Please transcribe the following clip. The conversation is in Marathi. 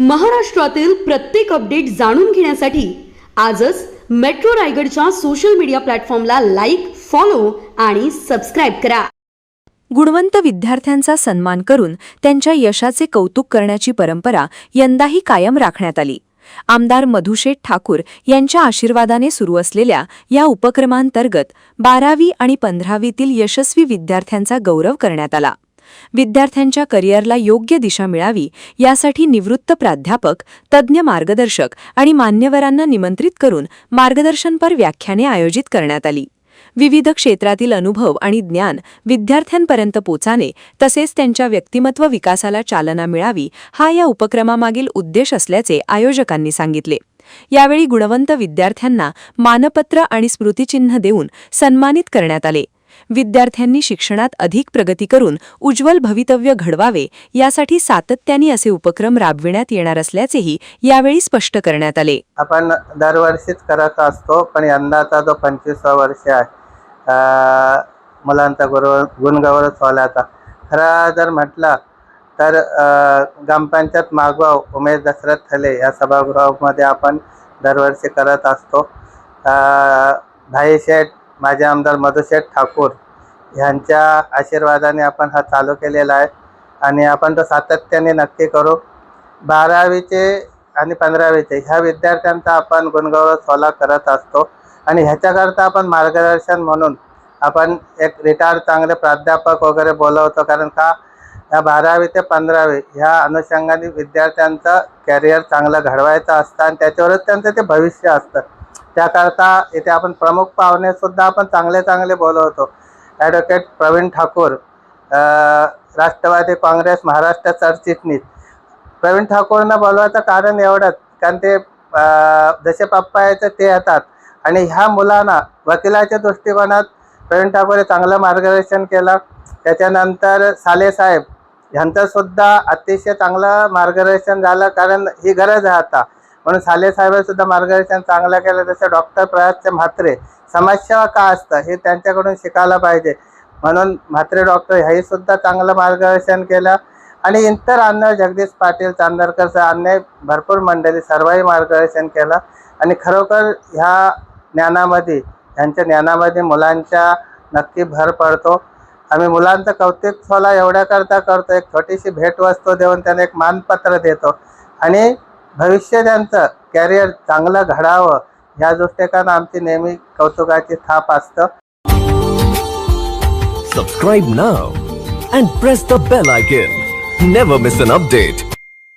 महाराष्ट्रातील प्रत्येक अपडेट जाणून घेण्यासाठी आजच मेट्रो रायगडच्या सोशल मीडिया प्लॅटफॉर्मला लाईक, फॉलो आणि सबस्क्राईब करा. गुणवंत विद्यार्थ्यांचा सन्मान करून त्यांच्या यशाचे कौतुक करण्याची परंपरा यंदाही कायम राखण्यात आली. आमदार मधुशेठ ठाकूर यांच्या आशीर्वादाने सुरू असलेल्या या उपक्रमांतर्गत 12वी आणि 15वीतील यशस्वी विद्यार्थ्यांचा गौरव करण्यात आला. विद्यार्थ्यांच्या करिअरला योग्य दिशा मिळावी यासाठी निवृत्त प्राध्यापक, तज्ज्ञ मार्गदर्शक आणि मान्यवरांना निमंत्रित करून मार्गदर्शनपर व्याख्याने आयोजित करण्यात आली. विविध क्षेत्रातील अनुभव आणि ज्ञान विद्यार्थ्यांपर्यंत पोचाने तसेच त्यांच्या व्यक्तिमत्व विकासाला चालना मिळावी हा या उपक्रमामागील उद्देश असल्याचे आयोजकांनी सांगितले. यावेळी गुणवंत विद्यार्थ्यांना मानपत्र आणि स्मृतिचिन्ह देऊन सन्मानित करण्यात आले. विद्यार्थ्यांनी शिक्षणात अधिक प्रगती करून उज्ज्वल भवितव्य घडवावे यासाठी सातत्याने असे उपक्रम राबविण्यात येणार असल्याचेही यावेळी स्पष्ट करण्यात आले. आपण दरवर्षीच करत असतो, पण यंदाचा जो 25वा वर्ष आहे मुलांचा गुणगौरव सोहळ्याचा, खरा जर म्हटलं तर ग्रामपंचायत मागवाव उमेश दशरथ थले या सभागृहामध्ये आपण दरवर्षी करत असतो. भाई शेठ, माझे आमदार मधुशेठ ठाकूर यांच्या आशीर्वादाने आपण हा चालू केलेला आहे आणि आपण तो सातत्याने नक्की करू. 12वीचे आणि 15वीचे ह्या विद्यार्थ्यांचा आपण गुणगौरव सोहळा करत असतो आणि ह्याच्याकरता आपण मार्गदर्शन म्हणून आपण एक रिटायर्ड चांगले प्राध्यापक वगैरे बोलवतो, कारण का या 12वी ते 15वी ह्या अनुषंगाने विद्यार्थ्यांचं कॅरियर चांगलं घडवायचं असतं आणि त्याच्यावरच त्यांचं ते भविष्य असतं. त्याकरता इथे आपण प्रमुख पाहुणेसुद्धा आपण चांगले बोलवतो. ॲडव्होकेट प्रवीण ठाकूर, राष्ट्रवादी काँग्रेस महाराष्ट्र सरचिटणीस. प्रवीण ठाकूरनं बोलवायचं कारण एवढंच, कारण ते जसे पप्पा यायचे ते येतात आणि ह्या मुलांना वकिलाच्या दृष्टिकोनात प्रवीण ठाकूर हे चांगलं मार्गदर्शन केलं. त्याच्यानंतर सालेसाहेब यांचंसुद्धा अतिशय चांगलं मार्गदर्शन झालं, कारण ही गरज आहे आता, म्हणून सालेसाहेबांसुद्धा मार्गदर्शन चांगलं केलं. जसं डॉक्टर प्रयासचे म्हात्रे, समाजसेवा का असतं हे त्यांच्याकडून शिकायला पाहिजे, म्हणून म्हात्रे डॉक्टर ह्याही सुद्धा चांगलं मार्गदर्शन केलं आणि इतर अन्य जगदीश पाटील चांदरकरचं अन्य भरपूर मंडळी सर्वही मार्गदर्शन केलं. आणि खरोखर ह्या ज्ञानामध्ये, यांच्या ज्ञानामध्ये मुलांच्या नक्की भर पडतो. आम्ही मुलांचं कौतुक सोहळा एवढ्याकरता करतो, एक छोटीशी भेटवस्तू देऊन त्यांना एक मानपत्र देतो आणि भविष्य त्यांचं कॅरियर चांगलं घडावं ह्या दृष्टीने आमची नेहमी कौतुकाची थाप असतं. Subscribe now and press the bell icon. Never miss an update.